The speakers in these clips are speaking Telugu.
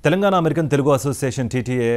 Telangana American Telugu association TTA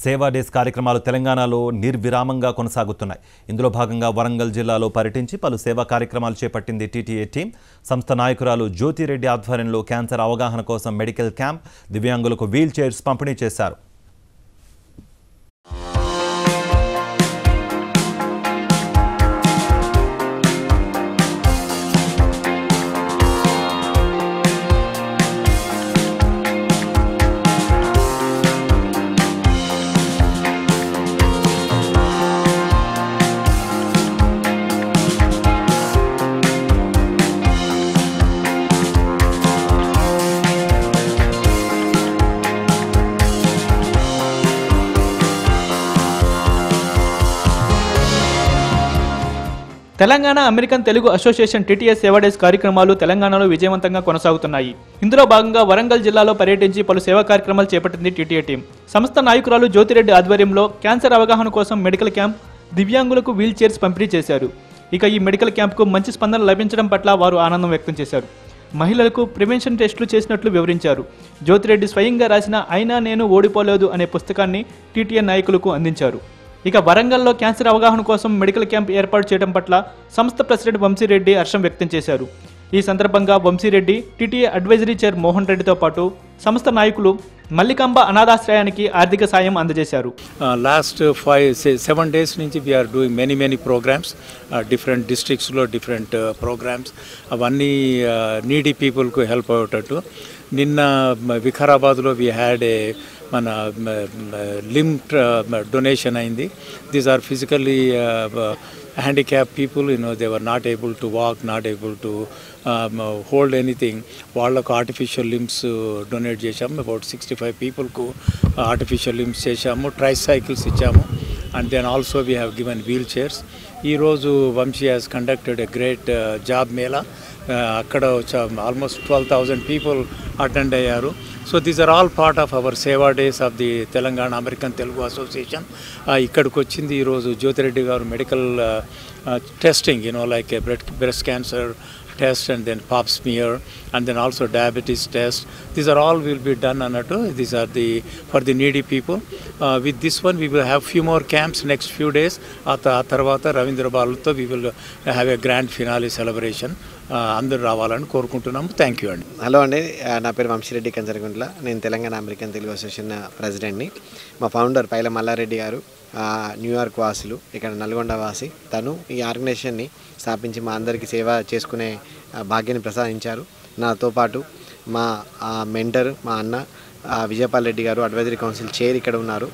సేవా డేస్ కార్యక్రమాలు తెలంగాణలో నిర్విరామంగా కొనసాగుతున్నాయి. ఇందులో భాగంగా వరంగల్ జిల్లాలో పర్యటించి పలు సేవా కార్యక్రమాలు చేపట్టింది టీటీఏ టీం. సంస్థ నాయకురాలు జ్యోతిరెడ్డి ఆధ్వర్యంలో క్యాన్సర్ అవగాహన కోసం మెడికల్ క్యాంప్, దివ్యాంగులకు వీల్ చైర్స్ పంపిణీ చేశారు. Telangana American Telugu association TTA సేవా డేస్ కార్యక్రమాలు తెలంగాణలో విజయవంతంగా కొనసాగుతున్నాయి. ఇందులో భాగంగా వరంగల్ జిల్లాలో పర్యటించి పలు సేవా కార్యక్రమాలు చేపట్టింది టీటీఏ టీం. సంస్థ నాయకురాలు జ్యోతిరెడ్డి ఆధ్వర్యంలో క్యాన్సర్ అవగాహన కోసం మెడికల్ క్యాంప్, దివ్యాంగులకు వీల్ చైర్స్ పంపిణీ చేశారు. ఇక ఈ మెడికల్ క్యాంప్కు మంచి స్పందన లభించడం పట్ల వారు ఆనందం వ్యక్తం చేశారు. మహిళలకు ప్రివెన్షన్ టెస్టులు చేసినట్లు వివరించారు. జ్యోతిరెడ్డి స్వయంగా రాసిన అయినా నేను ఓడిపోలేదు అనే పుస్తకాన్ని టీటీఏ నాయకులకు అందించారు. ఇక వరంగల్లో క్యాన్సర్ అవగాహన కోసం మెడికల్ క్యాంప్ ఏర్పాటు చేయడం పట్ల సంస్థ ప్రెసిడెంట్ వంశీరెడ్డి హర్షం వ్యక్తం చేశారు. ఈ సందర్భంగా Vamsi Reddy TTA advisory chair Mohan రెడ్డితో పాటు సంస్థ నాయకులు మల్లికాంబ అనాథాశ్రయానికి ఆర్థిక సాయం అందజేశారు. లాస్ట్ 5-7 days నుంచి we are doing many programs, different districts లో different programs, అవన్నీ నీడీ పీపుల్కు హెల్ప్ అయ్యేటట్టు. నిన్న వికారాబాద్లో we had a మన లిమ్ డొనేషన్ అయింది. These are physically handicap people, they were not able to walk, not able to hold anything. వాళ్ళకు ఆర్టిఫిషియల్ లిమ్స్ డొనేట్ చేశాము. అబౌట్ 65 పీపుల్కు ఆర్టిఫిషియల్ లిమ్స్ చేశాము. ట్రైసైకిల్స్ ఇచ్చాము. And then also we have given wheelchairs. ఈరోజు Vamshi has conducted a great job mela. అక్కడ ఆల్మోస్ట్ 12,000 పీపుల్ అటెండ్ అయ్యారు. So these are all part of our seva days of the Telangana American Telugu association. ఇక్కడికి వచ్చింది ఈరోజు జ్యోతిరెడ్డి గారు medical testing, like breast cancer test and then pap smear and then also diabetes test. These are all will be done anatu. These are for the needy people. With this one we will have few more camps next few days. Tarvata Ravindra Baluto we will have a grand finale celebration. అందరూ రావాలని కోరుకుంటున్నాము. థ్యాంక్ యూ అండి. హలో అండి, నా పేరు వంశీరెడ్డి కంచరగుంట్ల. నేను తెలంగాణ అమెరికన్ తెలుగు అసోసియేషన్ ప్రెసిడెంట్ని. మా ఫౌండర్ పైల మల్లారెడ్డి గారు న్యూయార్క్ వాసులు, ఇక్కడ నల్గొండ వాసి. తను ఈ ఆర్గనైజేషన్ని స్థాపించి మా అందరికీ సేవ చేసుకునే భాగ్యాన్ని ప్రసాదించారు. నాతో పాటు మా మెంటర్, మా అన్న విజయపాల్ రెడ్డి గారు అడ్వైజరీ కౌన్సిల్ చైర్ ఇక్కడ ఉన్నారు.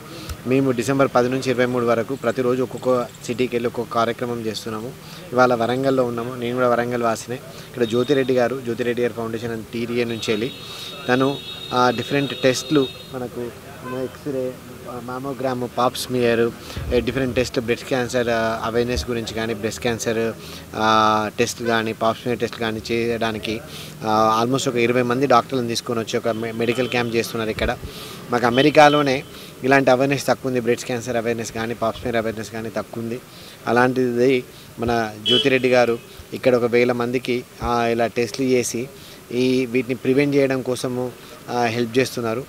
మేము డిసెంబర్ 10 నుంచి 23 వరకు ప్రతిరోజు ఒక్కొక్క సిటీకి వెళ్ళి ఒక్కొక్క కార్యక్రమం చేస్తున్నాము. ఇవాళ వరంగల్లో ఉన్నాము. నేను కూడా వరంగల్ వాసినే. ఇక్కడ జ్యోతిరెడ్డి గారు ఫౌండేషన్ అండ్ టీటీఏ నుంచి వెళ్ళి తను డిఫరెంట్ టెస్ట్లు మనకు X ray, mammogram, pap smear, different test, breast cancer awareness గురించి కానీ, బ్రెస్ట్ క్యాన్సర్ టెస్ట్ కానీ, పాప్ స్మియర్ టెస్ట్ కానీ చేయడానికి ఆల్మోస్ట్ ఒక 20 మంది డాక్టర్లను తీసుకొని వచ్చి ఒక మెడికల్ క్యాంప్ చేస్తున్నారు ఇక్కడ. మాకు అమెరికాలోనే ఇలాంటి అవేర్నెస్ తక్కువ ఉంది. బ్రెస్ట్ క్యాన్సర్ అవేర్నెస్ కానీ, పాప్ స్మియర్ అవేర్నెస్ కానీ తక్కువ ఉంది. అలాంటిది మన జ్యోతిరెడ్డి గారు ఇక్కడ ఒక 1000 మందికి ఇలా టెస్ట్లు చేసి వీటిని ప్రివెంట్ చేయడం కోసము హెల్ప్ చేస్తున్నారు.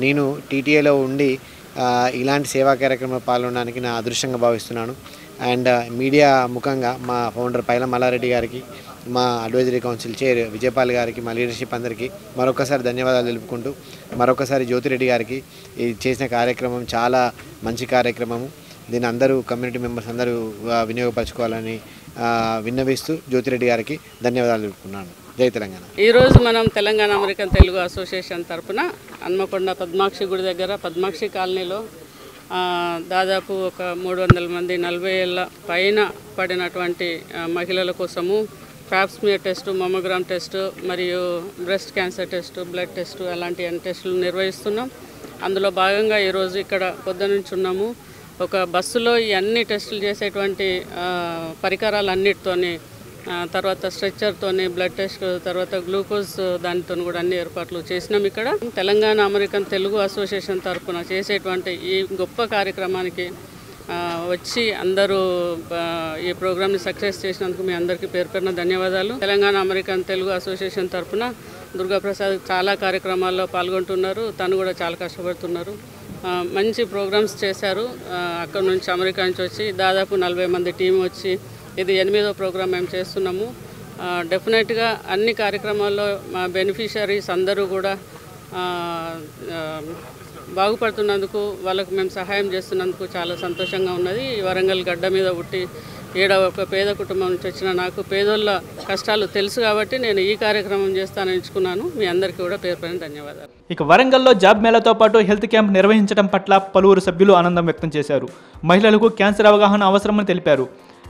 నేను టీటీఏలో ఉండి ఇలాంటి సేవా కార్యక్రమంలో పాల్గొనడానికి నా అదృష్టంగా భావిస్తున్నాను. అండ్ మీడియా ముఖంగా మా ఫౌండర్ పైల మల్లారెడ్డి గారికి, మా అడ్వైజరీ కౌన్సిల్ చైర్ విజయపాల్ గారికి, మా లీడర్షిప్ అందరికీ మరొకసారి ధన్యవాదాలు తెలుపుకుంటూ, మరొకసారి జ్యోతిరెడ్డి గారికి ఇది చేసిన కార్యక్రమం చాలా మంచి కార్యక్రమము. దీన్ని అందరూ కమ్యూనిటీ మెంబర్స్ అందరూ వినియోగపరచుకోవాలని విన్నవిస్తూ జ్యోతిరెడ్డి గారికి ధన్యవాదాలు తెలుపుకున్నాను. జై తెలంగాణ. ఈరోజు మనం తెలంగాణ అమెరికన్ తెలుగు అసోసియేషన్ తరఫున హన్మకొండ పద్మాక్షి గుడి దగ్గర పద్మాక్షి కాలనీలో దాదాపు ఒక 300 మంది 40 ఏళ్ళ పైన పడినటువంటి మహిళల కోసము pop smear test, mammogram test మరియు breast cancer test, blood test అలాంటి టెస్టులు నిర్వహిస్తున్నాం. అందులో భాగంగా ఈరోజు ఇక్కడ పొద్దునుంచి ఉన్నాము. ఒక బస్సులో ఈ అన్ని టెస్టులు చేసేటువంటి పరికరాలన్నిటితోని, తర్వాత స్ట్రెచ్చర్తోని, బ్లడ్ టెస్ట్, తర్వాత గ్లూకోజ్ దానితో కూడా అన్ని ఏర్పాట్లు చేసినాం. ఇక్కడ తెలంగాణ అమెరికన్ తెలుగు అసోసియేషన్ తరఫున చేసేటువంటి ఈ గొప్ప కార్యక్రమానికి వచ్చి అందరూ ఈ ప్రోగ్రామ్ని సక్సెస్ చేసినందుకు మీ అందరికీ పేరు పేరున ధన్యవాదాలు. తెలంగాణ అమెరికన్ తెలుగు అసోసియేషన్ తరఫున దుర్గాప్రసాద్ చాలా కార్యక్రమాల్లో పాల్గొంటున్నారు. తను కూడా చాలా కష్టపడుతున్నారు. మంచి ప్రోగ్రామ్స్ చేశారు. అక్కడ నుంచి అమెరికా నుంచి వచ్చి దాదాపు 40 మంది టీం వచ్చి ఇది 8వ ప్రోగ్రాం మేము చేస్తున్నాము. డెఫినెట్గా అన్ని కార్యక్రమాల్లో మా బెనిఫిషరీస్ అందరూ కూడా బాగుపడుతున్నందుకు, వాళ్ళకు మేము సహాయం చేస్తున్నందుకు చాలా సంతోషంగా ఉన్నది. వరంగల్ గడ్డ మీద పుట్టి ఒక పేద కుటుంబం నుంచి వచ్చిన నాకు పేదోళ్ళ కష్టాలు తెలుసు కాబట్టి నేను ఈ కార్యక్రమం చేస్తానని ఎంచుకున్నాను. మీ అందరికీ కూడా పేరు పైన ధన్యవాదాలు. ఇక వరంగల్లో జాబ్ మేళాతో పాటు హెల్త్ క్యాంప్ నిర్వహించడం పట్ల పలువురు సభ్యులు ఆనందం వ్యక్తం చేశారు. మహిళలకు క్యాన్సర్ అవగాహన అవసరమని తెలిపారు.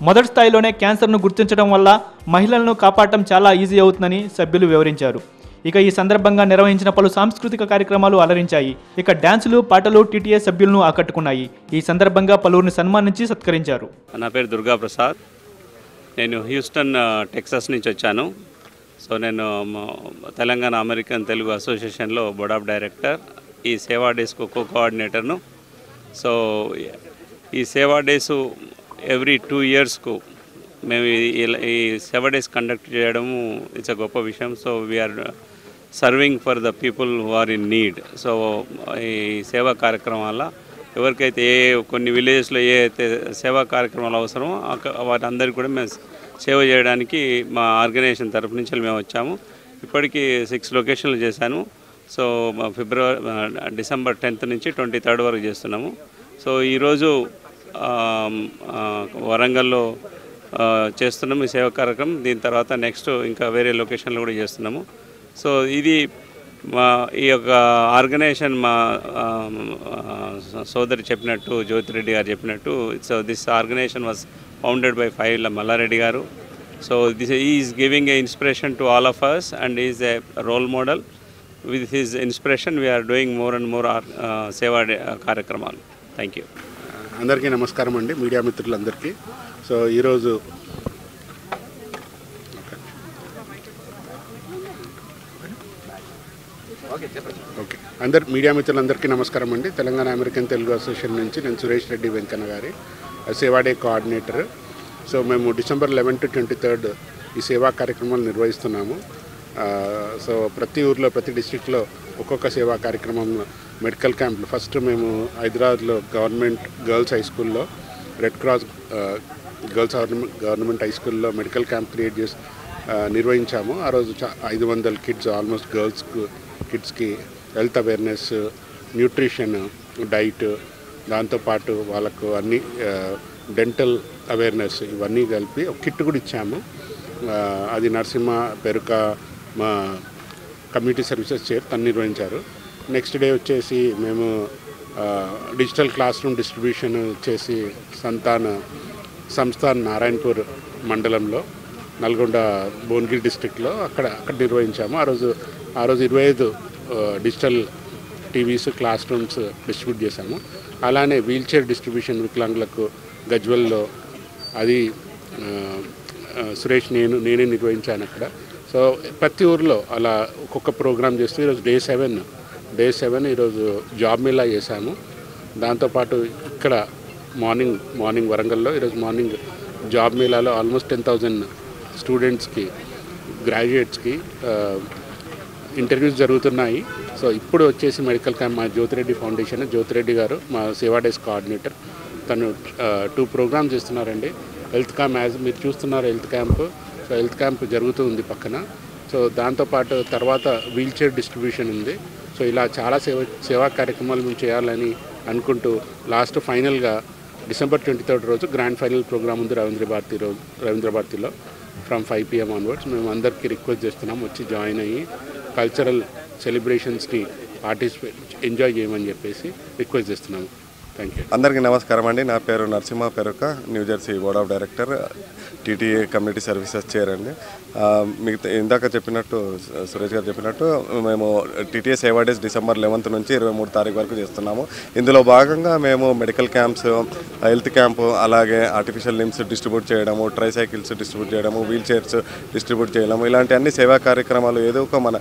మొదటి స్థాయిలోనే క్యాన్సర్ను గుర్తించడం వల్ల మహిళలను కాపాడటం చాలా ఈజీ అవుతుందని సభ్యులు వివరించారు. ఇక ఈ సందర్భంగా నిర్వహించిన పలు సాంస్కృతిక కార్యక్రమాలు అలరించాయి. ఇక డ్యాన్సులు, పాటలు టీటీఏ సభ్యులను ఆకట్టుకున్నాయి. ఈ సందర్భంగా పలువురిని సన్మానించి సత్కరించారు. నా పేరు దుర్గాప్రసాద్. నేను హ్యూస్టన్, టెక్సాస్ నుంచి వచ్చాను. సో నేను తెలంగాణ అమెరికన్ తెలుగు అసోసియేషన్లో బోర్డ్ ఆఫ్ డైరెక్టర్, ఈ సేవా డేస్కు కోఆర్డినేటర్ను. సో ఈ సేవా డేసు ఎవ్రీ 2 ఇయర్స్కు మేము ఈ సేవా డేస్ కండక్ట్ చేయడము ఇట్స్ అ గొప్ప విషయం. So we are serving for the people who are in need. So ఈ సేవా కార్యక్రమాల ఎవరికైతే కొన్ని విలేజెస్లో ఏ అయితే సేవా కార్యక్రమాలు అవసరమో వాటందరికీ కూడా మేము సేవ చేయడానికి మా ఆర్గనైజేషన్ తరఫు నుంచి మేము వచ్చాము. ఇప్పటికీ 6 లొకేషన్లు చేశాను. సో డిసెంబర్ 10th నుంచి 23rd వరకు చేస్తున్నాము. సో ఈరోజు వరంగల్లో చేస్తున్నాము ఈ సేవా కార్యక్రమం. దీని తర్వాత నెక్స్ట్ ఇంకా వేరే లొకేషన్లో కూడా చేస్తున్నాము. సో ఇది మా ఈ యొక్క ఆర్గనైజేషన్ మా సోదరి చెప్పినట్టు, జ్యోతిరెడ్డి గారు చెప్పినట్టు, so this organization was founded by Paila Malla Reddy గారు. So this is giving a inspiration to all of us and is a role model. With his inspiration we are doing more and more seva కార్యక్రమాలు. Thank you. అందరికీ నమస్కారం అండి, మీడియా మిత్రులందరికీ. సో ఈరోజు మీడియా మిత్రులందరికీ నమస్కారం అండి. తెలంగాణ అమెరికన్ తెలుగు అసోసియేషన్ నుంచి నేను సురేష్ రెడ్డి వెంకన్న గారి సేవా డే కోఆర్డినేటర్. సో మేము డిసెంబర్ 11 to 23 ఈ సేవా కార్యక్రమాలు నిర్వహిస్తున్నాము. సో ప్రతి ఊర్లో, ప్రతి డిస్ట్రిక్ట్లో ఒక్కొక్క సేవా కార్యక్రమం, మెడికల్ క్యాంపులు. ఫస్ట్ మేము హైదరాబాద్లో గవర్నమెంట్ గర్ల్స్ హై స్కూల్లో, red cross girls government high స్కూల్లో మెడికల్ క్యాంప్ క్రియేట్ చేసి నిర్వహించాము. ఆ రోజు 500 కిడ్స్, ఆల్మోస్ట్ కిడ్స్కి హెల్త్ అవేర్నెస్, న్యూట్రిషన్, డైట్, దాంతోపాటు వాళ్ళకు అన్ని డెంటల్ అవేర్నెస్ ఇవన్నీ కలిపి ఒక కిట్ కూడా ఇచ్చాము. అది నరసింహ పెరుక మా కమ్యూనిటీ సర్వీసెస్ చైర్ తను నిర్వహించారు. నెక్స్ట్ డే వచ్చేసి మేము డిజిటల్ క్లాస్ రూమ్ డిస్ట్రిబ్యూషన్ చేసి సంస్థాన్ నారాయణపూర్ మండలంలో, నల్గొండ భువనగిరి డిస్ట్రిక్ట్లో అక్కడ నిర్వహించాము. ఆ రోజు 25 digital TVs, class rooms distribute చేశాము. అలానే వీల్ చైర్ డిస్ట్రిబ్యూషన్ వికలాంగులకు గజ్వెల్లో, అది సురేష్ నేనే నిర్వహించాను అక్కడ. సో ప్రతి ఊరిలో అలా ఒక్కొక్క ప్రోగ్రామ్ చేస్తూ ఈరోజు డే 7 ఈరోజు జాబ్ మేళా చేశాము. దాంతోపాటు ఇక్కడ మార్నింగ్ వరంగల్లో ఈరోజు మార్నింగ్ జాబ్ మేళాలో ఆల్మోస్ట్ 10,000 స్టూడెంట్స్కి, గ్రాడ్యుయేట్స్కి ఇంటర్వ్యూస్ జరుగుతున్నాయి. సో ఇప్పుడు వచ్చేసి మెడికల్ క్యాంప్ మా జ్యోతిరెడ్డి ఫౌండేషన్, జ్యోతిరెడ్డి గారు మా సేవా డేస్ కోఆర్డినేటర్, తను 2 ప్రోగ్రామ్స్ చేస్తున్నారండి. హెల్త్ క్యాంప్, యాజ్ మీరు చూస్తున్నారు health camp. So health camp జరుగుతుంది పక్కన. సో దాంతోపాటు తర్వాత వీల్ చైర్ డిస్ట్రిబ్యూషన్ ఉంది. సో ఇలా చాలా సేవా కార్యక్రమాలు మేము చేయాలని అనుకుంటూ లాస్ట్ ఫైనల్గా డిసెంబర్ 23 రోజు గ్రాండ్ ఫైనల్ ప్రోగ్రామ్ ఉంది రవీంద్ర భారతిలో ఫ్రమ్ 5 PM ఆన్వర్డ్స్. మేము అందరికీ రిక్వెస్ట్ చేస్తున్నాం, వచ్చి జాయిన్ అయ్యి కల్చరల్ సెలబ్రేషన్స్ని ఎంజాయ్ చేయమని చెప్పేసి రిక్వెస్ట్ చేస్తున్నాము. Thank you. అందరికీ నమస్కారం అండి. నా పేరు Narasimha Peruka, New Jersey board of director, TTA community services chair అండి. మీకు ఇందాక చెప్పినట్టు, సురేష్ గారు చెప్పినట్టు, మేము టీటీఏ సేవా డేస్ డిసెంబర్ 11 నుంచి 23 తారీఖు వరకు చేస్తున్నాము. ఇందులో భాగంగా మేము మెడికల్ క్యాంప్స్, హెల్త్ క్యాంపు, అలాగే ఆర్టిఫిషియల్ లిమ్స్ డిస్ట్రిబ్యూట్ చేయడము, ట్రైసైకిల్స్ డిస్ట్రిబ్యూట్ చేయడము, వీల్ చైర్స్ డిస్ట్రిబ్యూట్ చేయడము, ఇలాంటి అన్ని సేవా కార్యక్రమాలు ఏదో ఒక మన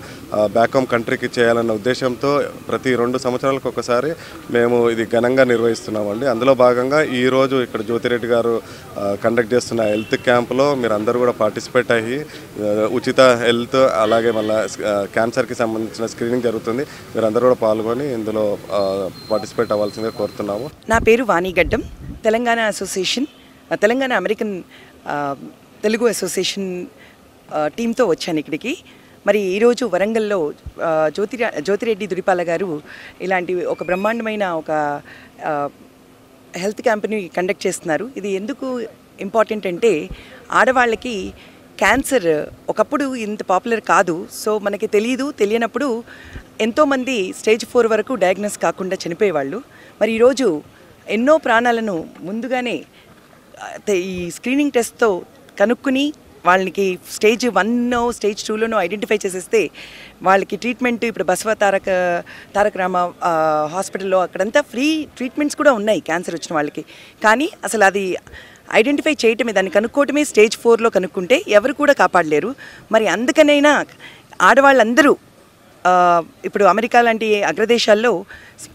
బ్యాక్ హోమ్ కంట్రీకి చేయాలన్న ఉద్దేశంతో ప్రతి 2 సంవత్సరాలకు ఒకసారి మేము ఇది ఘనంగా నిర్వహిస్తున్నామండి. అందులో భాగంగా ఈరోజు ఇక్కడ జ్యోతిరెడ్డి గారు కండక్ట్ చేస్తున్న హెల్త్ క్యాంప్ క్యాంపులో మీరు అందరూ కూడా పార్టిసిపేట్ అయ్యి ఉచిత హెల్త్ అలాగే మళ్ళీ క్యాన్సర్కి సంబంధించిన స్క్రీనింగ్ జరుగుతుంది. మీరు అందరూ కూడా పాల్గొని ఇందులో పార్టిసిపేట్ అవ్వాల్సిందిగా కోరుతున్నాము. నా పేరు Vani Gaddam. Telangana association, Telangana American Telugu association టీంతో వచ్చాను ఇక్కడికి. మరి ఈరోజు వరంగల్లో జ్యోతిరెడ్డి దురిపాల గారు ఇలాంటి ఒక బ్రహ్మాండమైన ఒక హెల్త్ క్యాంప్ని కండక్ట్ చేస్తున్నారు. ఇది ఎందుకు ఇంపార్టెంట్ అంటే ఆడవాళ్ళకి క్యాన్సర్ ఒకప్పుడు ఇంత పాపులర్ కాదు. సో మనకి తెలియనప్పుడు ఎంతోమంది స్టేజ్ 4 వరకు డయాగ్నోస్ కాకుండా చనిపోయేవాళ్ళు. మరి ఈరోజు ఎన్నో ప్రాణాలను ముందుగానే ఈ స్క్రీనింగ్ టెస్ట్తో కనుక్కుని వాళ్ళకి స్టేజ్ 1 స్టేజ్ 2లోనో ఐడెంటిఫై చేసేస్తే వాళ్ళకి ట్రీట్మెంట్ ఇప్పుడు బసవ తారక రామ హాస్పిటల్లో అక్కడంతా ఫ్రీ ట్రీట్మెంట్స్ కూడా ఉన్నాయి క్యాన్సర్ వచ్చిన వాళ్ళకి. కానీ అసలు అది ఐడెంటిఫై చేయటమే, దాన్ని కనుక్కోవటమే స్టేజ్ 4లో కనుక్కుంటే ఎవరు కూడా కాపాడలేరు. మరి అందుకనైనా ఆడవాళ్ళందరూ ఇప్పుడు అమెరికా లాంటి అగ్రదేశాల్లో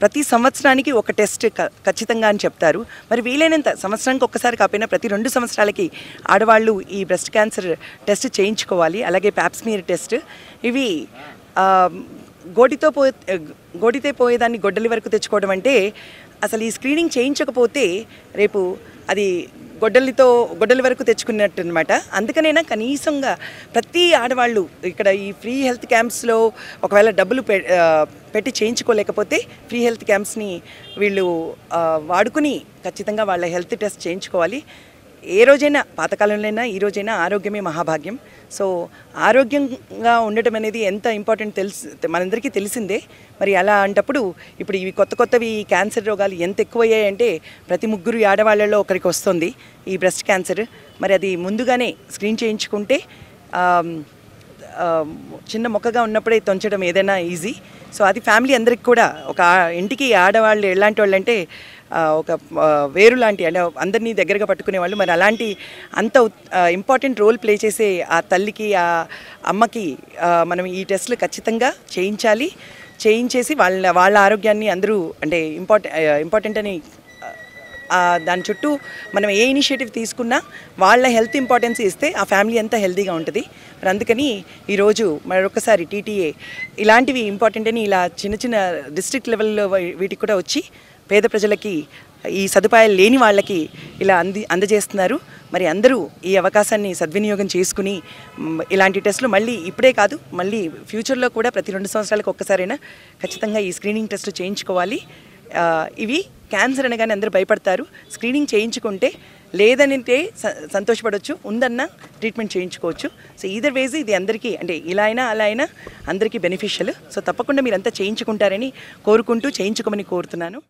ప్రతి సంవత్సరానికి ఒక టెస్ట్ ఖచ్చితంగా అని చెప్తారు. మరి వీలైనంత సంవత్సరానికి ఒక్కసారి కాకపోయినా ప్రతి 2 సంవత్సరాలకి ఆడవాళ్ళు ఈ బ్రెస్ట్ క్యాన్సర్ టెస్ట్ చేయించుకోవాలి. అలాగే ప్యాప్స్మియర్ టెస్ట్. ఇవి గోటితే పోయేదాన్ని గొడ్డలి వరకు తెచ్చుకోవడం అంటే అసలు ఈ స్క్రీనింగ్ చేయించకపోతే రేపు అది గొడ్డలి వరకు తెచ్చుకున్నట్టు అనమాట. అందుకనైనా కనీసంగా ప్రతి ఆడవాళ్ళు ఇక్కడ ఈ ఫ్రీ హెల్త్ క్యాంప్స్లో ఒకవేళ డబ్బులు పెట్టి చేయించుకోలేకపోతే ఫ్రీ హెల్త్ క్యాంప్స్ని వీళ్ళు వాడుకుని ఖచ్చితంగా వాళ్ళ హెల్త్ టెస్ట్ చేయించుకోవాలి. ఏ రోజైనా, పాతకాలంలోనైనా ఈ రోజైనా ఆరోగ్యమే మహాభాగ్యం. సో ఆరోగ్యంగా ఉండటం అనేది ఎంత ఇంపార్టెంట్ మనందరికీ తెలిసిందే. మరి అలా అంటప్పుడు ఇప్పుడు ఇవి కొత్తవి క్యాన్సర్ రోగాలు ఎంత ఎక్కువయ్యాయంటే ప్రతి 3 ఆడవాళ్ళలో ఒకరికి వస్తుంది ఈ బ్రెస్ట్ క్యాన్సర్. మరి అది ముందుగానే స్క్రీన్ చేయించుకుంటే చిన్న మొక్కగా ఉన్నప్పుడే తొంచడం ఏదైనా ఈజీ. సో అది ఫ్యామిలీ అందరికి కూడా, ఒక ఇంటికి ఆడవాళ్ళు ఎలాంటి వాళ్ళు అంటే ఒక వేరు లాంటి, అంటే అందరినీ దగ్గరగా పట్టుకునేవాళ్ళు. మరి అలాంటి అంత ఇంపార్టెంట్ రోల్ ప్లే చేసే ఆ తల్లికి, ఆ అమ్మకి మనం ఈ టెస్టులు ఖచ్చితంగా చేయించేసి వాళ్ళ ఆరోగ్యాన్ని అందరూ అంటే ఇంపార్టెంట్ అని దాని చుట్టూ మనం ఏ ఇనిషియేటివ్ తీసుకున్నా వాళ్ళ హెల్త్ ఇంపార్టెన్స్ ఇస్తే ఆ ఫ్యామిలీ అంతా హెల్తీగా ఉంటుంది. మరి అందుకని ఈరోజు మరొకసారి టీటీఏ ఇలాంటివి ఇంపార్టెంట్ అని ఇలా చిన్న డిస్ట్రిక్ట్ లెవెల్లో వీటికి కూడా వచ్చి పేద ప్రజలకి ఈ సదుపాయాలు లేని వాళ్ళకి ఇలా అందజేస్తున్నారు. మరి అందరూ ఈ అవకాశాన్ని సద్వినియోగం చేసుకుని ఇలాంటి టెస్టులు మళ్ళీ ఇప్పుడే కాదు, మళ్ళీ ఫ్యూచర్లో కూడా ప్రతి 2 సంవత్సరాలకు ఒక్కసారైనా ఖచ్చితంగా ఈ స్క్రీనింగ్ టెస్ట్ చేయించుకోవాలి. ఇవి క్యాన్సర్ అనగానే అందరూ భయపడతారు. స్క్రీనింగ్ చేయించుకుంటే లేదనితే సంతోషపడవచ్చు, ఉందన్న ట్రీట్మెంట్ చేయించుకోవచ్చు. సో ఈదర్ వేజ్ ఇది అందరికీ, అంటే ఇలా అయినా అలా అయినా అందరికీ బెనిఫిషియల్. సో తప్పకుండా మీరంతా చేయించుకుంటారని కోరుకుంటూ చేయించుకోమని కోరుతున్నాను.